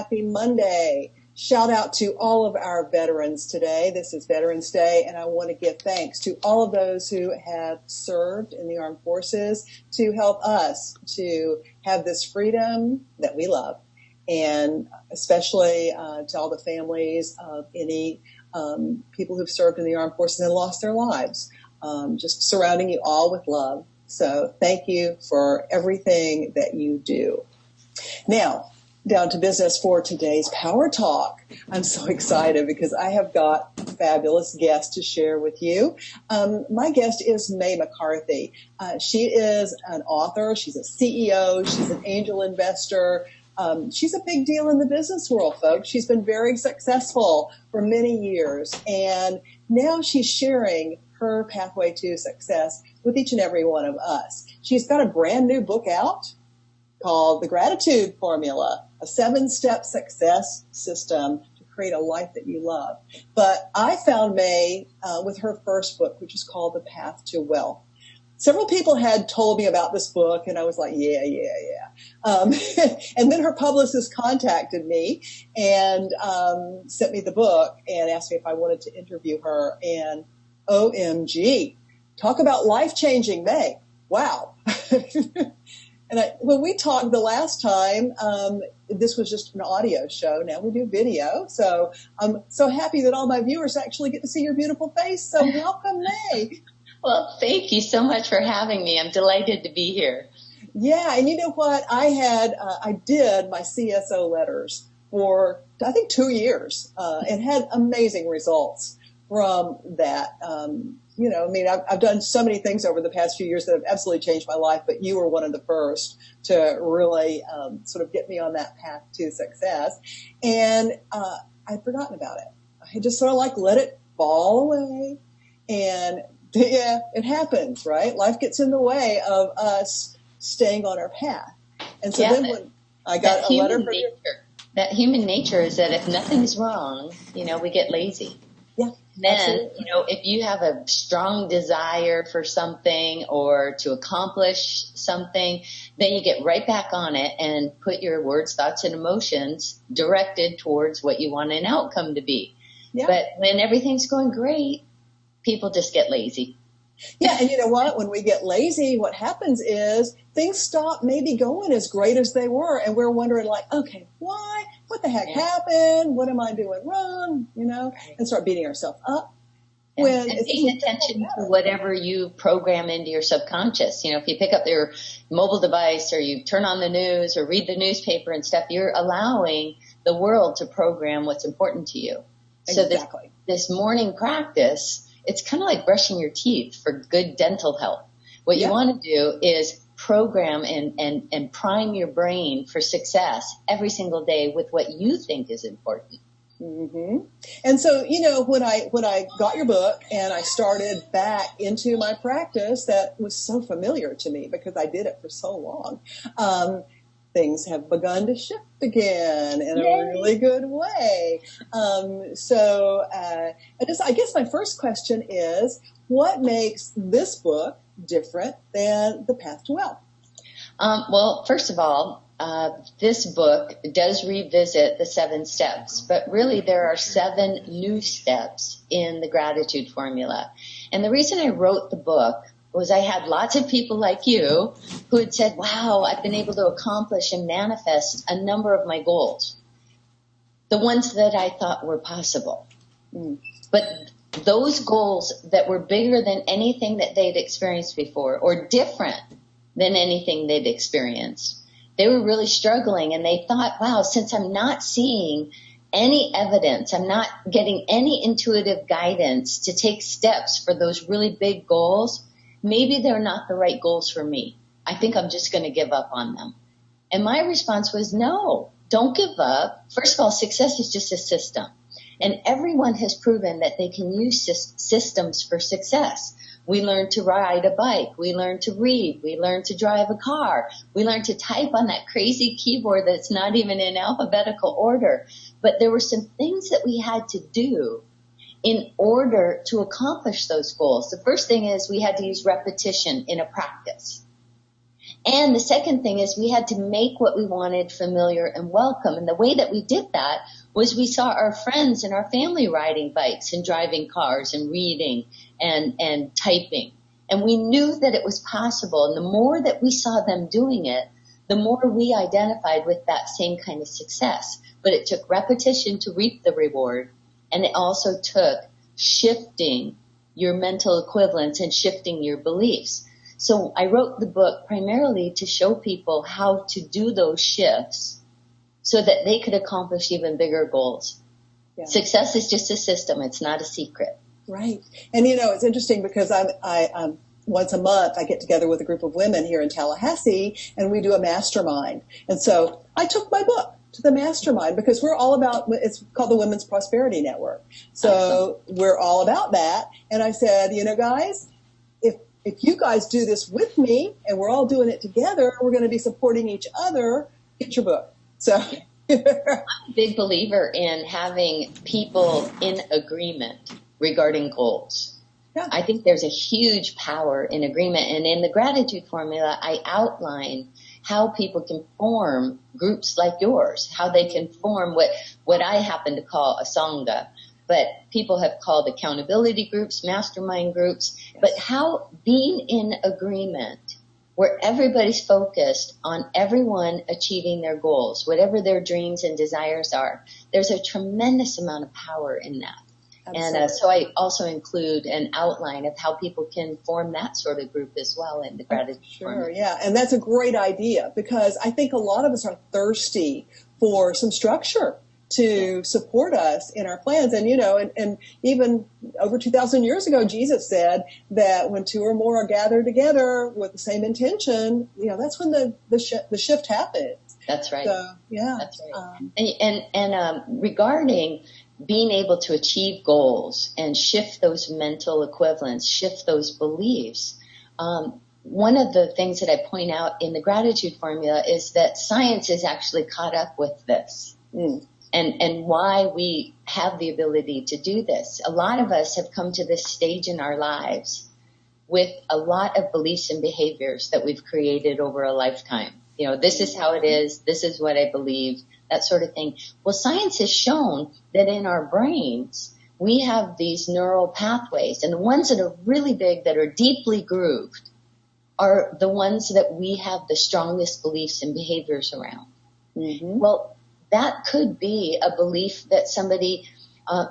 happy Monday. Shout out to all of our veterans today. This is Veterans Day, and I want to give thanks to all of those who have served in the armed forces to help us to have this freedom that we love, and especially to all the families of any people who've served in the armed forces and lost their lives. Just surrounding you all with love. So thank you for everything that you do. Now, down to business for today's Power Talk. I'm so excited because I have got a fabulous guest to share with you. My guest is McCarthy. She is an author. She's a CEO. She's an angel investor. She's a big deal in the business world, folks. She's been very successful for many years. And now she's sharing her pathway to success with each and every one of us. She's got a brand new book out called The Gratitude Formula, a 7-step success system to create a life that you love. But I found May with her first book, which is called The Path to Wealth. Several people had told me about this book, and I was like, yeah. And then her publicist contacted me and sent me the book and asked me if I wanted to interview her. And OMG, talk about life-changing, May. Wow. And when we talked the last time, this was just an audio show. Now we do video. So I'm so happy that all my viewers actually get to see your beautiful face. So welcome, May. Well, thank you so much for having me. I'm delighted to be here. Yeah, and you know what? I did my CSO letters for, I think, 2 years and had amazing results from that. I've done so many things over the past few years that have absolutely changed my life, but you were one of the first to really sort of get me on that path to success. And I'd forgotten about it. I just sort of let it fall away. And yeah, it happens, right? Life gets in the way of us staying on our path. And so then when I got a letter from you. That human nature is that if nothing's wrong, we get lazy. Yeah. Then, if you have a strong desire for something or to accomplish something, then you get right back on it and put your words, thoughts, and emotions directed towards what you want an outcome to be. Yeah. But when everything's going great, people just get lazy. Yeah, and you know what? When we get lazy, what happens is things stop maybe going as great as they were, and we're wondering okay, why? What the heck happened? What am I doing wrong? And start beating ourselves up. And paying attention to whatever you program into your subconscious. If you pick up your mobile device or you turn on the news or read the newspaper and stuff, you're allowing the world to program what's important to you. Exactly. So this morning practice, it's kind of like brushing your teeth for good dental health. What you want to do is program and prime your brain for success every single day with what you think is important. Mm-hmm. And so, when I got your book and I started back into my practice that was so familiar to me because I did it for so long, things have begun to shift again in a really good way. I guess my first question is, what makes this book different than The Path to Wealth? Well, first of all, this book does revisit the 7 steps, but really there are 7 new steps in the gratitude formula. And the reason I wrote the book was I had lots of people like you who had said, wow, I've been able to accomplish and manifest a number of my goals, the ones that I thought were possible. But those goals that were bigger than anything that they'd experienced before or different than anything they'd experienced, they were really struggling, and they thought, wow, since I'm not seeing any evidence, I'm not getting any intuitive guidance to take steps for those really big goals, maybe they're not the right goals for me. I think I'm just going to give up on them. And my response was, no, don't give up. First of all, success is just a system. And everyone has proven that they can use systems for success. We learn to ride a bike. We learn to read. We learn to drive a car. We learn to type on that crazy keyboard that's not even in alphabetical order. But there were some things that we had to do in order to accomplish those goals. The first thing is we had to use repetition in a practice. And the second thing is we had to make what we wanted familiar and welcome. And the way that we did that was we saw our friends and our family riding bikes and driving cars and reading and typing. And we knew that it was possible. And the more that we saw them doing it, the more we identified with that same kind of success. But it took repetition to reap the reward. And it also took shifting your mental equivalents and shifting your beliefs. So I wrote the book primarily to show people how to do those shifts so that they could accomplish even bigger goals. Yeah. Success is just a system. It's not a secret. Right. And, it's interesting because I'm once a month I get together with a group of women here in Tallahassee and we do a mastermind. And so I took my book to the mastermind because we're all about, it's called the Women's Prosperity Network. So we're all about that. And I said, guys, if you guys do this with me and we're all doing it together, we're going to be supporting each other. Get your book. So I'm a big believer in having people in agreement regarding goals. Yeah. I think there's a huge power in agreement. And in the gratitude formula, I outline how people can form groups like yours, how they can form what I happen to call a sangha. But people have called accountability groups, mastermind groups, but how being in agreement where everybody's focused on everyone achieving their goals, whatever their dreams and desires are, there's a tremendous amount of power in that. Absolutely. And so I also include an outline of how people can form that sort of group as well in the gratitude formula. Yeah, and that's a great idea because I think a lot of us are thirsty for some structure to support us in our plans. And, and even over 2,000 years ago, Jesus said that when two or more are gathered together with the same intention, that's when the shift happens. That's right. So, yeah. That's right. And regarding being able to achieve goals and shift those mental equivalents, shift those beliefs, one of the things that I point out in the gratitude formula is that science is actually caught up with this. And why we have the ability to do this. A lot of us have come to this stage in our lives with a lot of beliefs and behaviors that we've created over a lifetime. This is how it is. This is what I believe, that sort of thing. Well, science has shown that in our brains, we have these neural pathways. And the ones that are really big, that are deeply grooved, are the ones that we have the strongest beliefs and behaviors around. Mm-hmm. Well, that could be a belief that somebody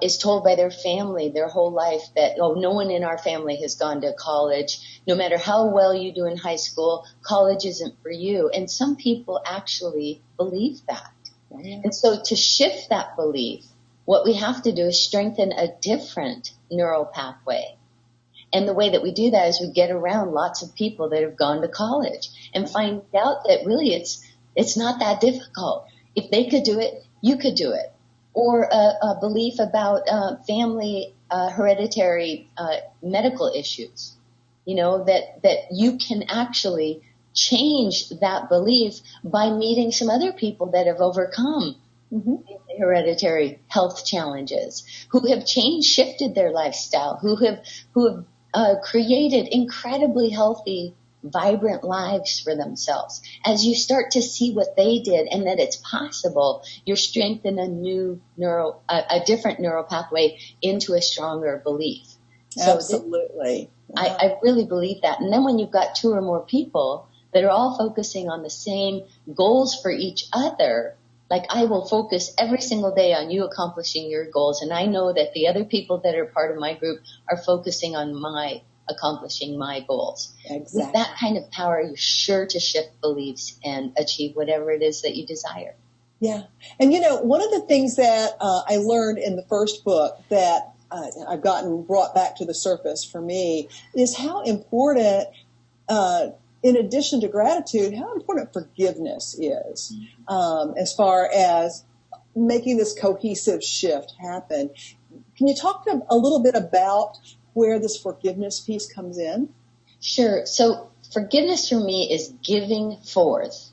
is told by their family their whole life that, no one in our family has gone to college. No matter how well you do in high school, college isn't for you. And some people actually believe that. Mm-hmm. And so to shift that belief, what we have to do is strengthen a different neural pathway. And the way that we do that is we get around lots of people that have gone to college and find out that really it's not that difficult. If they could do it, you could do it. Or a belief about family hereditary medical issues, that you can actually change that belief by meeting some other people that have overcome hereditary health challenges, who have shifted their lifestyle, who have created incredibly healthy, vibrant lives for themselves. As you start to see what they did and that it's possible, you're strengthening a different neural pathway into a stronger belief. Absolutely. I really believe that. And then when you've got two or more people that are all focusing on the same goals for each other, like I will focus every single day on you accomplishing your goals. And I know that the other people that are part of my group are focusing on accomplishing my goals. Exactly. With that kind of power, you're sure to shift beliefs and achieve whatever it is that you desire. Yeah. And, one of the things that I learned in the first book that I've gotten brought back to the surface for me is how important, in addition to gratitude, how important forgiveness is as far as making this cohesive shift happen. Can you talk a little bit about where this forgiveness piece comes in? Sure. So forgiveness for me is giving forth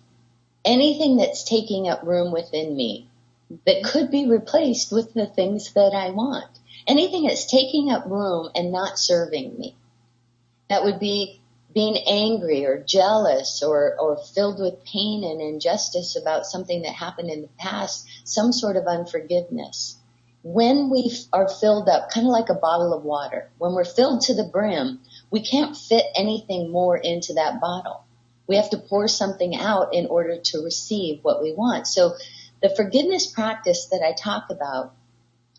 anything that's taking up room within me that could be replaced with the things that I want. Anything that's taking up room and not serving me. That would be being angry or jealous or filled with pain and injustice about something that happened in the past, some sort of unforgiveness. When we are filled up, kind of like a bottle of water, when we're filled to the brim, we can't fit anything more into that bottle. We have to pour something out in order to receive what we want. So the forgiveness practice that I talk about,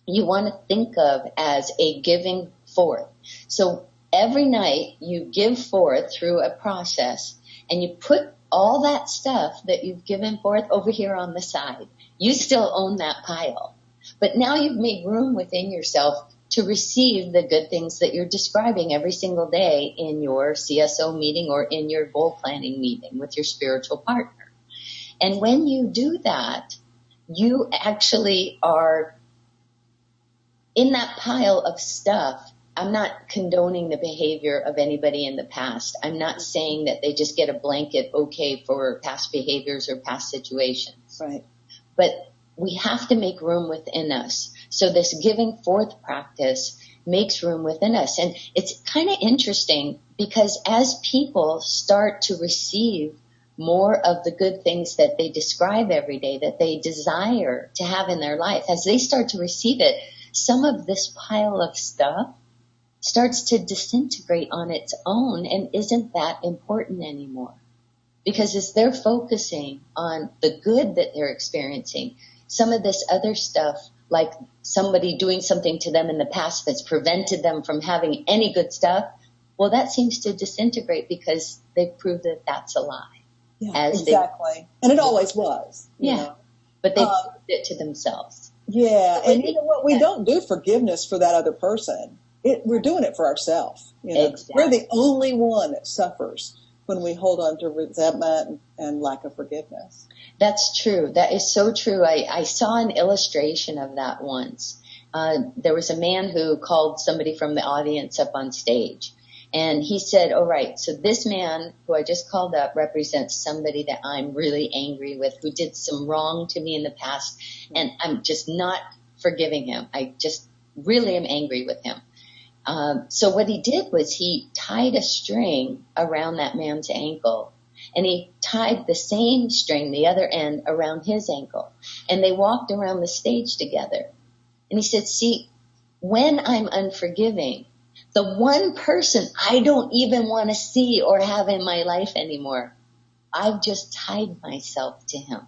you want to think of as a giving forth. So every night you give forth through a process, and you put all that stuff that you've given forth over here on the side. You still own that pile. But now you've made room within yourself to receive the good things that you're describing every single day in your CSO meeting or in your goal planning meeting with your spiritual partner. And when you do that, you actually are in that pile of stuff. I'm not condoning the behavior of anybody in the past. I'm not saying that they just get a blanket okay for past behaviors or past situations. Right. But we have to make room within us. So this giving forth practice makes room within us. And it's kind of interesting because as people start to receive more of the good things that they describe every day, that they desire to have in their life, as they start to receive it, some of this pile of stuff starts to disintegrate on its own and isn't that important anymore. Because as they're focusing on the good that they're experiencing, some of this other stuff, like somebody doing something to them in the past that's prevented them from having any good stuff, well, that seems to disintegrate because they've proved that that's a lie. Yeah, exactly. And it always was. You know? But they proved it to themselves. Yeah, and you know what? We don't do forgiveness for that other person. We're doing it for ourselves. You know? Exactly. We're the only one that suffers when we hold on to resentment and lack of forgiveness. That's true. That is so true. I saw an illustration of that once. There was a man who called somebody from the audience up on stage. And he said, all right, so this man who I just called up represents somebody that I'm really angry with, who did some wrong to me in the past, and I'm just not forgiving him. I just really am angry with him. So what he did was he tied a string around that man's ankle, and he tied the same string, the other end, around his ankle. And they walked around the stage together. And he said, see, when I'm unforgiving, the one person I don't even want to see or have in my life anymore, I've just tied myself to him.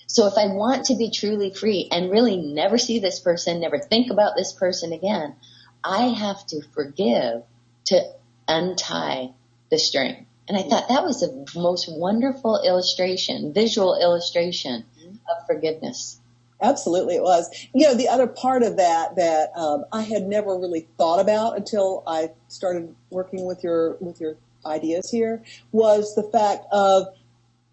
So if I want to be truly free and really never see this person, never think about this person again, I have to forgive to untie the string. And I thought that was the most wonderful illustration, visual illustration of forgiveness. Absolutely, it was. You know, the other part of that I had never really thought about until I started working with your ideas here was the fact of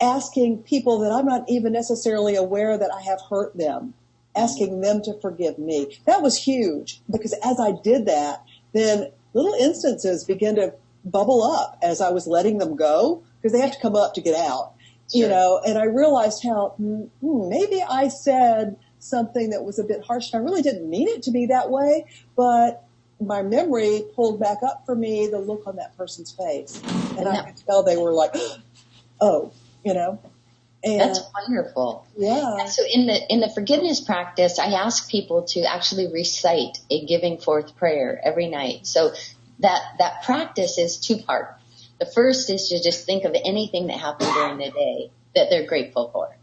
asking people that I'm not even necessarily aware that I have hurt them, asking them to forgive me. That was huge because as I did that, then little instances began to bubble up as I was letting them go because they have to come up to get out. Sure. You know, and I realized how maybe I said something that was a bit harsh. And I really didn't mean it to be that way, but my memory pulled back up for me the look on that person's face. And I could tell they were like, oh, you know. And that's wonderful. Yeah. And so in the forgiveness practice, I ask people to actually recite a giving forth prayer every night. So that practice is two-part. The first is to just think of anything that happened during the day that they're grateful for.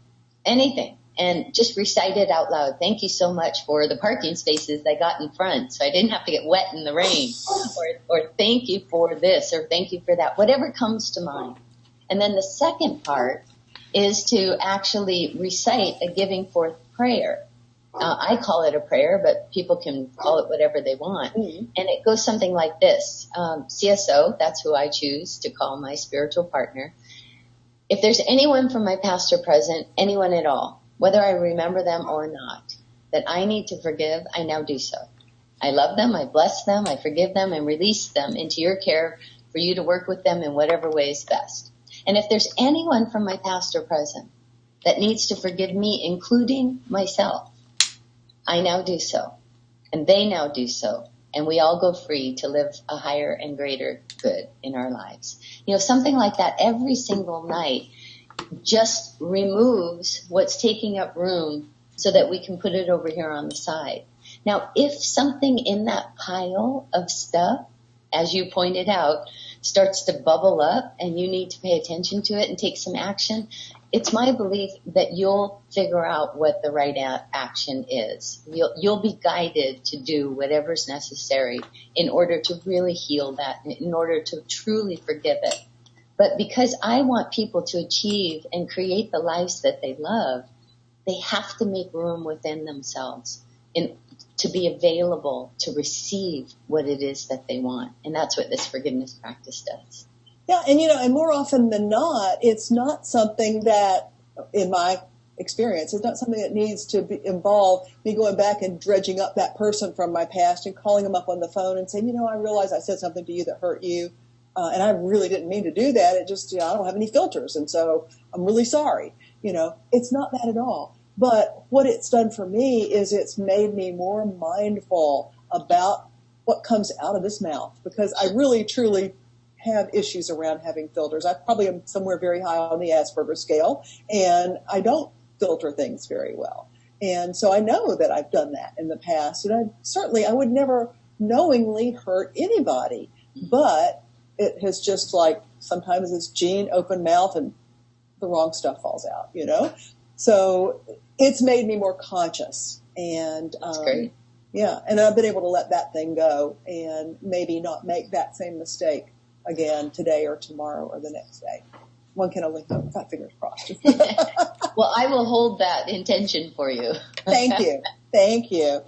Anything. And just recite it out loud. Thank you so much for the parking spaces I got in front so I didn't have to get wet in the rain. Or thank you for this or thank you for that. Whatever comes to mind. And then the second part is to actually recite a giving forth prayer. I call it a prayer, but people can call it whatever they want. Mm-hmm. And it goes something like this. CSO, that's who I choose to call my spiritual partner. If there's anyone from my past or present, anyone at all, whether I remember them or not, that I need to forgive, I now do so. I love them, I bless them, I forgive them, and release them into your care for you to work with them in whatever way is best. And if there's anyone from my past or present that needs to forgive me, including myself, I now do so. And they now do so. and we all go free to live a higher and greater good in our lives. Something like that every single night just removes what's taking up room so that we can put it over here on the side. Now, if something in that pile of stuff, as you pointed out, starts to bubble up and you need to pay attention to it and take some action, it's my belief that you'll figure out what the right action is. You'll be guided to do whatever's necessary in order to really heal that, in order to truly forgive it. But because I want people to achieve and create the lives that they love, they have to make room within themselves to be available to receive what it is that they want. And that's what this forgiveness practice does. Yeah, and more often than not, it's not something that, in my experience, it's not something that needs to involve me going back and dredging up that person from my past and calling them up on the phone and saying, I realize I said something to you that hurt you, and I really didn't mean to do that. It just, I don't have any filters, and so I'm really sorry. It's not that at all. But what it's done for me is it's made me more mindful about what comes out of this mouth, because I really, truly have issues around having filters. I probably am somewhere very high on the Asperger's scale, and I don't filter things very well. And so I know that I've done that in the past, and I would never knowingly hurt anybody, but it has just like sometimes it's Gene open mouth and the wrong stuff falls out, So it's made me more conscious, and that's great. Yeah, and I've been able to let that thing go and maybe not make that same mistake again today or tomorrow or the next day. One can only hope. Fingers crossed. Well, I will hold that intention for you. Thank you.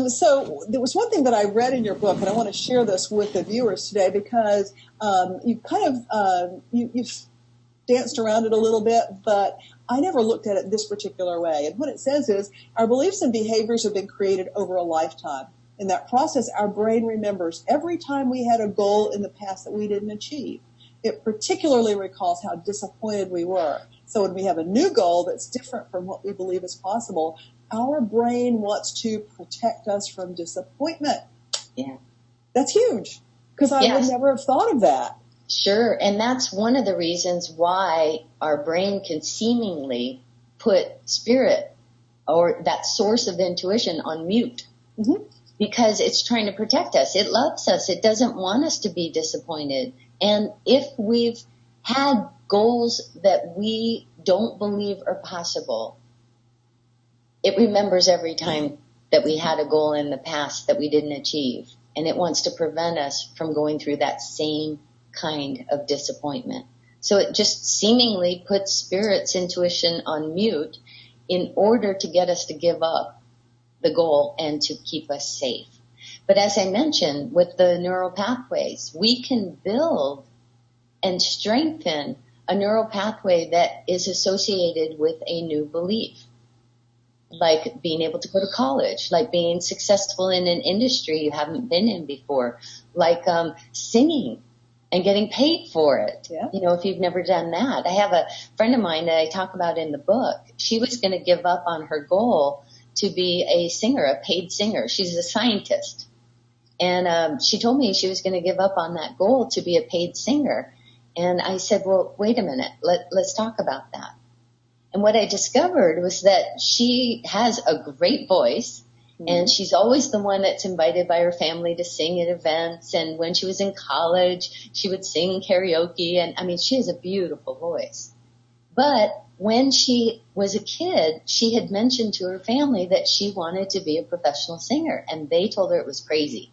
So there was one thing that I read in your book, and I want to share this with the viewers today because you kind of you've danced around it a little bit, but I never looked at it this particular way. And what it says is our beliefs and behaviors have been created over a lifetime. In that process, our brain remembers every time we had a goal in the past that we didn't achieve. It particularly recalls how disappointed we were. So when we have a new goal that's different from what we believe is possible, our brain wants to protect us from disappointment. Yeah. That's huge, because I would never have thought of that. Sure. And that's one of the reasons why our brain can seemingly put spirit or that source of intuition on mute. Mm-hmm. Because it's trying to protect us. It loves us. It doesn't want us to be disappointed. And if we've had goals that we don't believe are possible, it remembers every time that we had a goal in the past that we didn't achieve. And it wants to prevent us from going through that same kind of disappointment. So it just seemingly puts spirit's intuition on mute in order to get us to give up the goal and to keep us safe. But as I mentioned, with the neural pathways, we can build and strengthen a neural pathway that is associated with a new belief, like being able to go to college, like being successful in an industry you haven't been in before, like singing and getting paid for it. Yeah. If you've never done that. I have a friend of mine that I talk about in the book. She was going to give up on her goal to be a singer, a paid singer. She's a scientist. And she told me she was going to give up on that goal to be a paid singer. And I said, well, wait a minute. Let's talk about that. And what I discovered was that she has a great voice, and she's always the one that's invited by her family to sing at events. And when she was in college, she would sing karaoke. And I mean, she has a beautiful voice. But when she was a kid, she had mentioned to her family that she wanted to be a professional singer, and they told her it was crazy,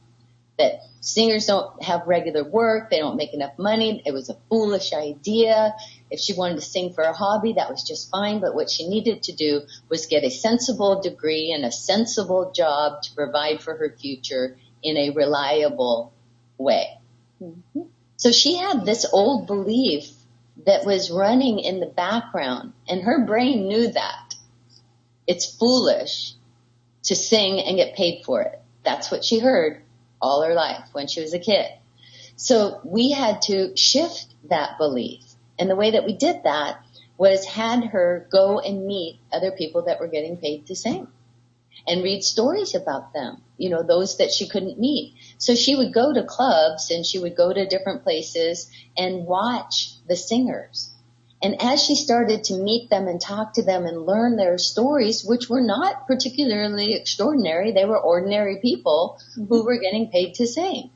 that singers don't have regular work, they don't make enough money, it was a foolish idea. If she wanted to sing for a hobby, that was just fine, but what she needed to do was get a sensible degree and a sensible job to provide for her future in a reliable way. Mm-hmm. So she had this old belief that was running in the background, and her brain knew that. It's foolish to sing and get paid for it. That's what she heard all her life when she was a kid. So we had to shift that belief. And the way that we did that was had her go and meet other people that were getting paid to sing. and read stories about them, those that she couldn't meet. So she would go to clubs and she would go to different places and watch the singers. And as she started to meet them and talk to them and learn their stories, which were not particularly extraordinary, they were ordinary people who were getting paid to sing.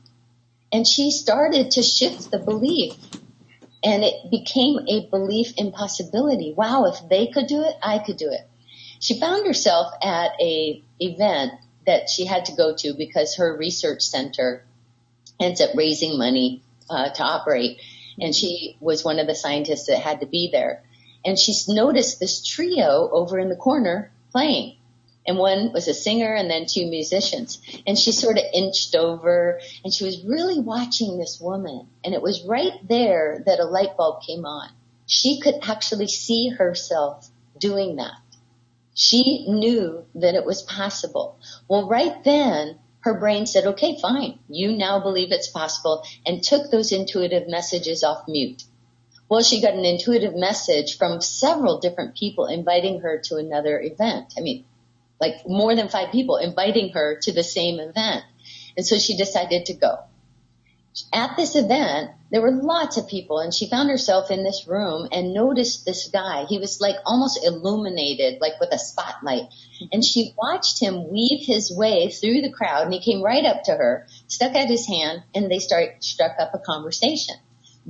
And she started to shift the belief, and it became a belief in possibility. Wow, if they could do it, I could do it. She found herself at a event that she had to go to because her research center ends up raising money to operate. And she was one of the scientists that had to be there. And she noticed this trio over in the corner playing. And one was a singer and then two musicians. And she sort of inched over and she was really watching this woman. And it was right there that a light bulb came on. She could actually see herself doing that. She knew that it was possible. Well, right then, her brain said, okay, fine, you now believe it's possible, and took those intuitive messages off mute. Well, she got an intuitive message from several different people inviting her to another event. I mean, like more than 5 people inviting her to the same event. And so she decided to go. At this event, there were lots of people, and she found herself in this room and noticed this guy. He was like almost illuminated, like with a spotlight. And she watched him weave his way through the crowd, and he came right up to her, stuck out his hand, and they struck up a conversation.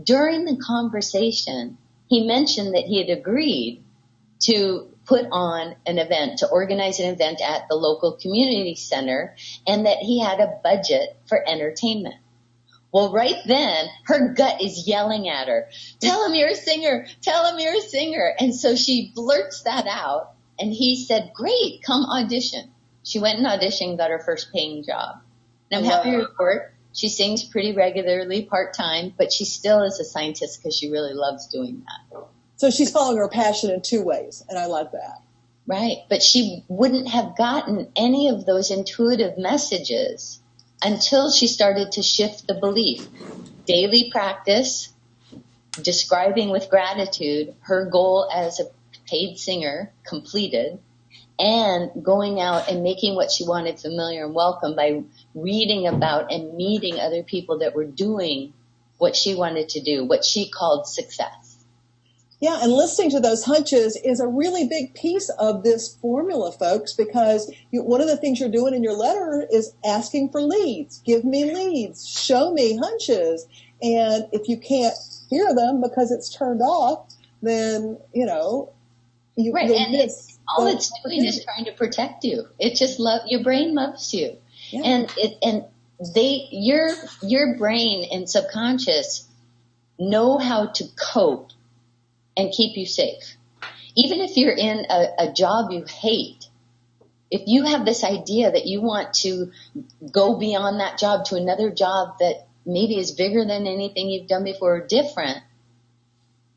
During the conversation, he mentioned that he had agreed to put on an event, to organize an event at the local community center, and that he had a budget for entertainment. Well, right then, her gut is yelling at her, tell him you're a singer, tell him you're a singer. And so she blurts that out, and he said, great, come audition. She went and auditioned, got her first paying job. And I'm happy to report she sings pretty regularly, part-time, but she still is a scientist because she really loves doing that. So she's following her passion in 2 ways, and I like that. Right, but she wouldn't have gotten any of those intuitive messages until she started to shift the belief. Daily practice, describing with gratitude her goal as a paid singer completed, and going out and making what she wanted familiar and welcome by reading about and meeting other people that were doing what she wanted to do, what she called success. Yeah, and listening to those hunches is a really big piece of this formula, folks, because one of the things you're doing in your letter is asking for leads. Give me leads. Show me hunches. And if you can't hear them because it's turned off, then, you right. And all it's doing is trying to protect you. It just your brain loves you. Yeah. And your brain and subconscious know how to cope and keep you safe. Even if you're in a job you hate, if you have this idea that you want to go beyond that job to another job that maybe is bigger than anything you've done before or different,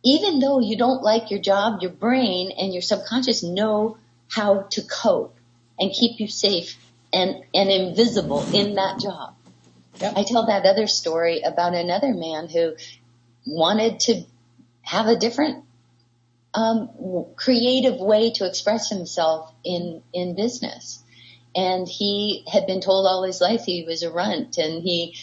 even though you don't like your job, your brain and your subconscious know how to cope and keep you safe and invisible in that job. Yep. I tell that other story about another man who wanted to have a different creative way to express himself in business. And he had been told all his life he was a runt, and he,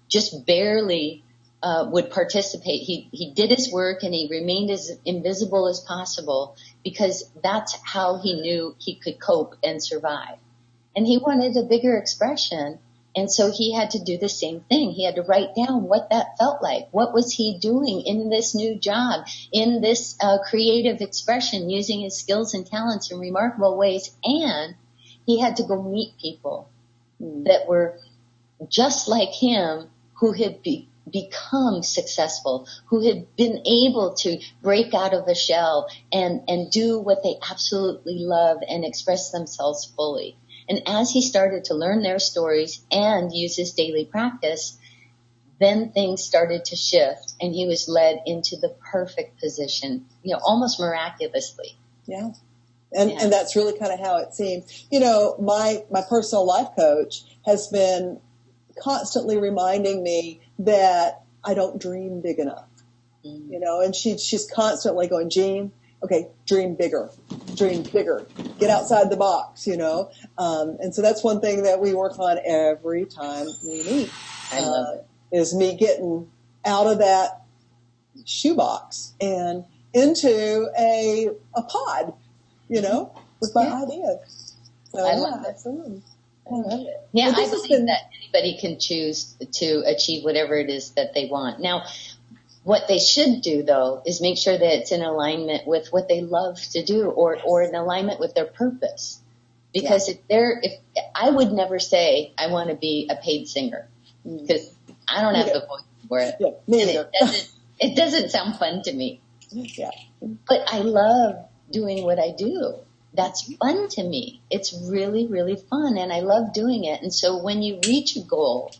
just barely would participate. He did his work and he remained as invisible as possible because that's how he knew he could cope and survive. And he wanted a bigger expression. And so he had to do the same thing. He had to write down what that felt like. What was he doing in this new job, in this creative expression, using his skills and talents in remarkable ways. And he had to go meet people that were just like him, who had become successful, who had been able to break out of a shell and do what they absolutely love and express themselves fully. And as he started to learn their stories and use his daily practice, then things started to shift and he was led into the perfect position, almost miraculously. Yeah. And that's really kind of how it seemed. My personal life coach has been constantly reminding me that I don't dream big enough, and she's constantly going, Jean, okay, dream bigger, get outside the box, you know. And so that's one thing that we work on every time we meet. I love it. Is me getting out of that shoebox and into a pod, you know, with my ideas. So, I love it. Absolutely. I love it. Yeah, I believe that anybody can choose to achieve whatever it is that they want. Now, what they should do, though, is make sure that it's in alignment with what they love to do, or in alignment with their purpose. Because if I would never say I want to be a paid singer, because I don't have the voice for it. Yeah, me neither. It doesn't sound fun to me. Yeah. But I love doing what I do. That's fun to me. It's really, really fun, and I love doing it. And so when you reach a goal,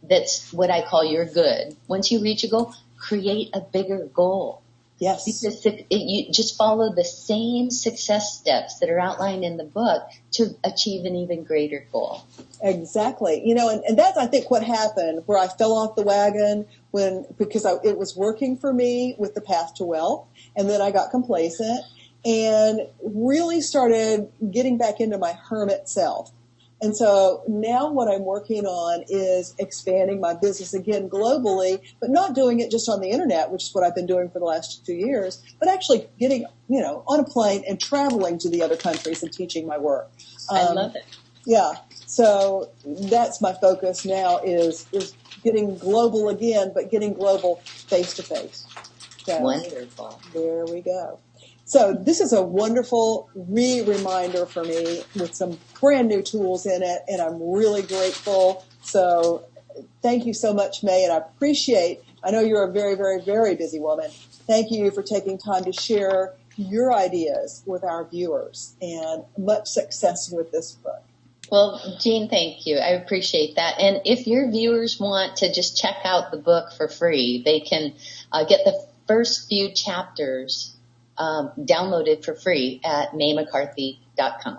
that's what I call your good. Once you reach a goal, create a bigger goal. Yes. Because you just follow the same success steps that are outlined in the book to achieve an even greater goal. Exactly. You know, and that's, I think, what happened, where I fell off the wagon because it was working for me with the path to wealth. And then I got complacent and really started getting back into my hermit self. And so now what I'm working on is expanding my business again globally, but not doing it just on the internet, which is what I've been doing for the last 2 years, but actually getting, you know, on a plane and traveling to the other countries and teaching my work. I love it. Yeah. So that's my focus now is getting global again, but getting global face to face. Wonderful. There we go. So this is a wonderful reminder for me with some brand new tools in it, and I'm really grateful. So thank you so much, May, and I know you're a very, very, very busy woman. Thank you for taking time to share your ideas with our viewers, and much success with this book. Well, Jean, thank you. I appreciate that. And if your viewers want to just check out the book for free, they can get the first few chapters downloaded for free at maymccarthy.com.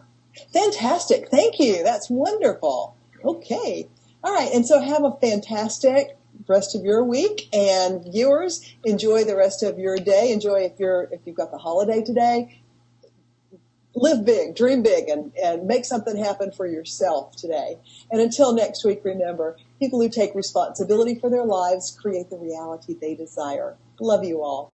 Fantastic. Thank you. That's wonderful. Okay. All right. And so have a fantastic rest of your week, and viewers, enjoy the rest of your day. Enjoy if you've got the holiday today. Live big, dream big, and make something happen for yourself today. And until next week, remember, people who take responsibility for their lives create the reality they desire. Love you all.